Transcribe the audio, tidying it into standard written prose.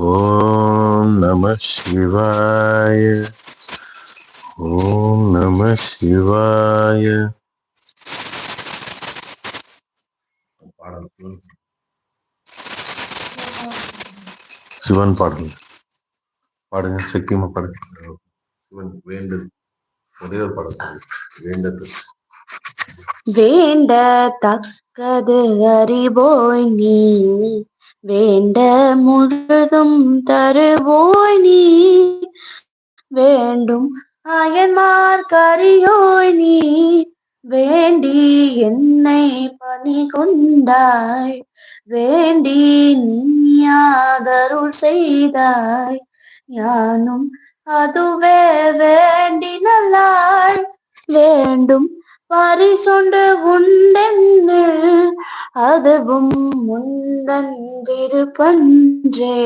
ஓம் நம சிவாய. ஓம் நம சிவாய. சிவன் பாடல் பாடுங்க, சக்கியமா பாடுங்க. சிவன் வேண்டது ஒரே ஒரு பாடல் வேண்டது. வேண்ட தக்கது அறிவோய் நீ, வேண்ட முழுதும் தருவோய் நீ, வேண்டும் அயன்மார் கரியோய் நீ, வேண்டி என்னை பணி கொண்டாய், வேண்டி நீயாதருள் செய்தாய், யானும் அதுவே வேண்டி நல்லாய், வேண்டும் பரிசொண்டு உண்டென்னு, அதுவும் முந்தன் விருப்பன்றே.